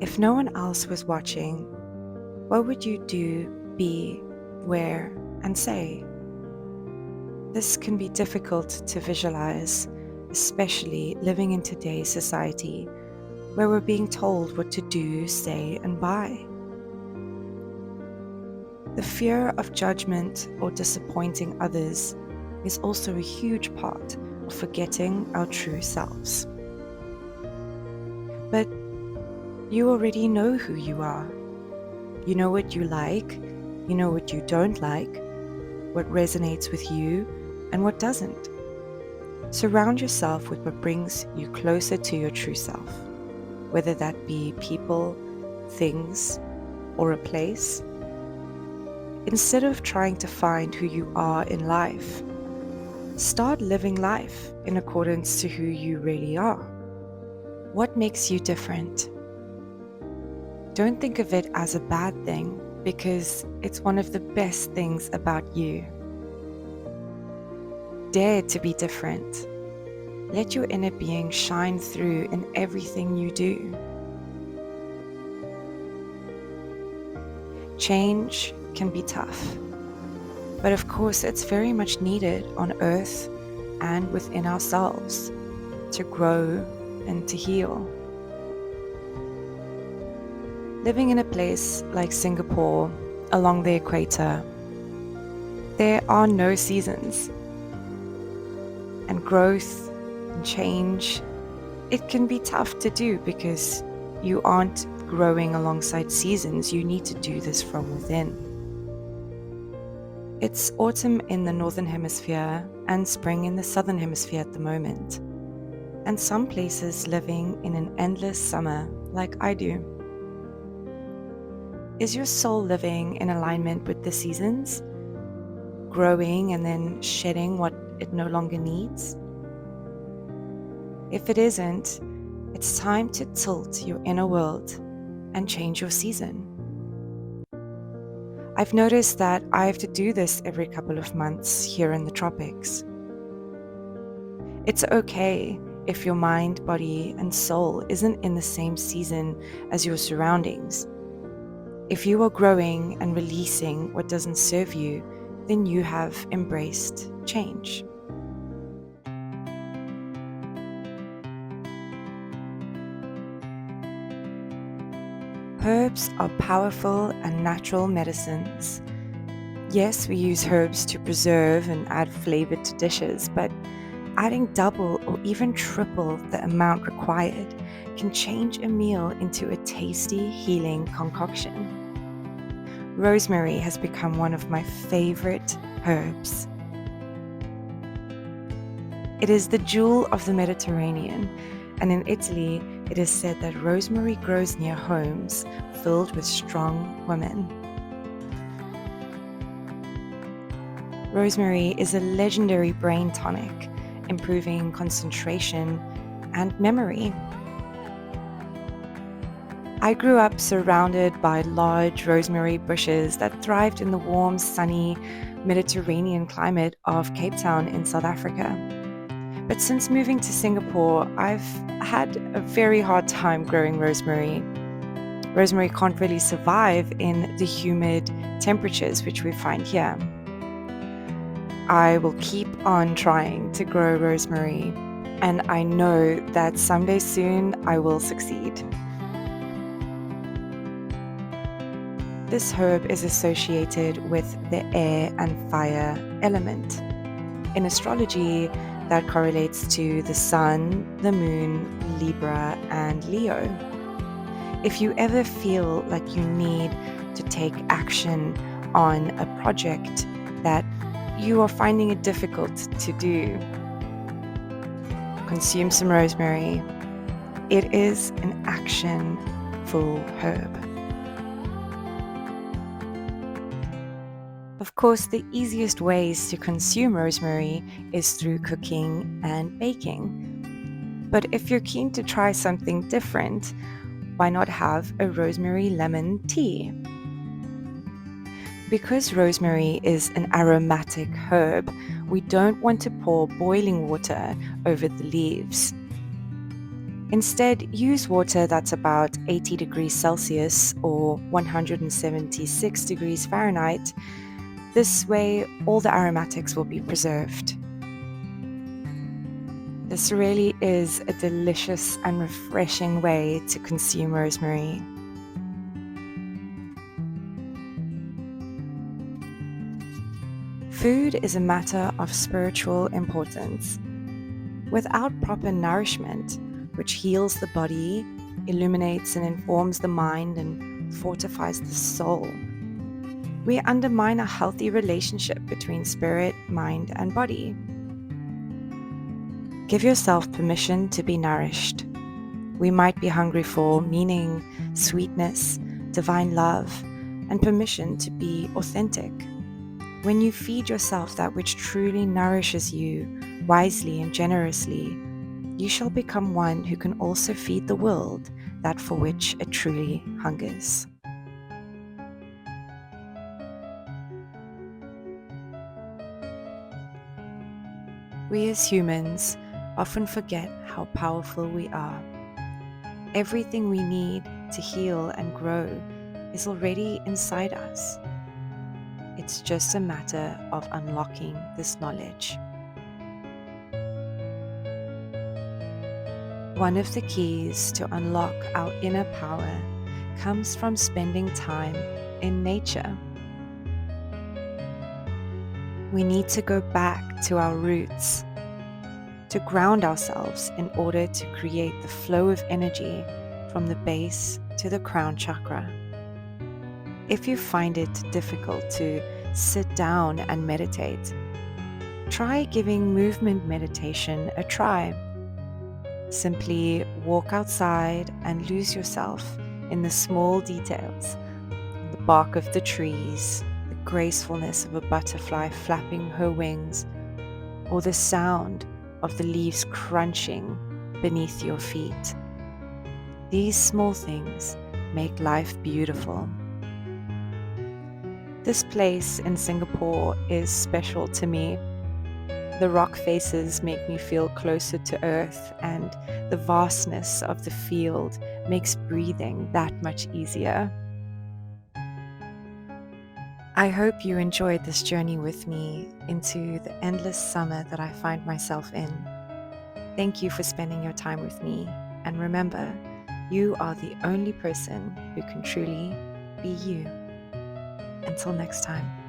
If no one else was watching, what would you do, be, wear, and say? This can be difficult to visualize, especially living in today's society where we're being told what to do, say, and buy. The fear of judgment or disappointing others is also a huge part of forgetting our true selves. But you already know who you are. You know what you like, you know what you don't like, what resonates with you, and what doesn't. Surround yourself with what brings you closer to your true self, whether that be people, things, or a place. Instead of trying to find who you are in life, start living life in accordance to who you really are. What makes you different? Don't think of it as a bad thing, because it's one of the best things about you. Dare to be different. Let your inner being shine through in everything you do. Change can be tough, but of course it's very much needed on earth and within ourselves to grow and to heal. Living in a place like Singapore along the equator, there are no seasons. And growth and change, it can be tough to do because you aren't growing alongside seasons. You need to do this from within. It's autumn in the northern hemisphere and spring in the southern hemisphere at the moment. And some places living in an endless summer like I do. Is your soul living in alignment with the seasons? Growing and then shedding what it no longer needs? If it isn't, it's time to tilt your inner world and change your season. I've noticed that I have to do this every couple of months here in the tropics. It's okay if your mind, body, and soul isn't in the same season as your surroundings. If you are growing and releasing what doesn't serve you, then you have embraced change. Herbs are powerful and natural medicines. Yes, we use herbs to preserve and add flavor to dishes, but adding double or even triple the amount required can change a meal into a tasty, healing concoction. Rosemary has become one of my favorite herbs. It is the jewel of the Mediterranean, and in Italy, it is said that rosemary grows near homes filled with strong women. Rosemary is a legendary brain tonic, improving concentration and memory. I grew up surrounded by large rosemary bushes that thrived in the warm, sunny Mediterranean climate of Cape Town in South Africa. But since moving to Singapore, I've had a very hard time growing rosemary. Rosemary can't really survive in the humid temperatures which we find here. I will keep on trying to grow rosemary, and I know that someday soon I will succeed. This herb is associated with the air and fire element. In astrology, that correlates to the Sun, the Moon, Libra, and Leo. If you ever feel like you need to take action on a project that you are finding it difficult to do, consume some rosemary. It is an action-full herb. Of course, the easiest ways to consume rosemary is through cooking and baking. But if you're keen to try something different, why not have a rosemary lemon tea? Because rosemary is an aromatic herb, we don't want to pour boiling water over the leaves. Instead, use water that's about 80 degrees Celsius or 176 degrees Fahrenheit. This way, all the aromatics will be preserved. This really is a delicious and refreshing way to consume rosemary. Food is a matter of spiritual importance. Without proper nourishment, which heals the body, illuminates and informs the mind, and fortifies the soul, we undermine a healthy relationship between spirit, mind, and body. Give yourself permission to be nourished. We might be hungry for meaning, sweetness, divine love, and permission to be authentic. When you feed yourself that which truly nourishes you, wisely and generously, you shall become one who can also feed the world that for which it truly hungers. We as humans often forget how powerful we are. Everything we need to heal and grow is already inside us. It's just a matter of unlocking this knowledge. One of the keys to unlock our inner power comes from spending time in nature. We need to go back to our roots, to ground ourselves in order to create the flow of energy from the base to the crown chakra. If you find it difficult to sit down and meditate, try giving movement meditation a try. Simply walk outside and lose yourself in the small details, the bark of the trees, the gracefulness of a butterfly flapping her wings, or the sound of the leaves crunching beneath your feet. These small things make life beautiful. This place in Singapore is special to me. The rock faces make me feel closer to earth, and the vastness of the field makes breathing that much easier. I hope you enjoyed this journey with me into the endless summer that I find myself in. Thank you for spending your time with me, and remember, you are the only person who can truly be you. Until next time.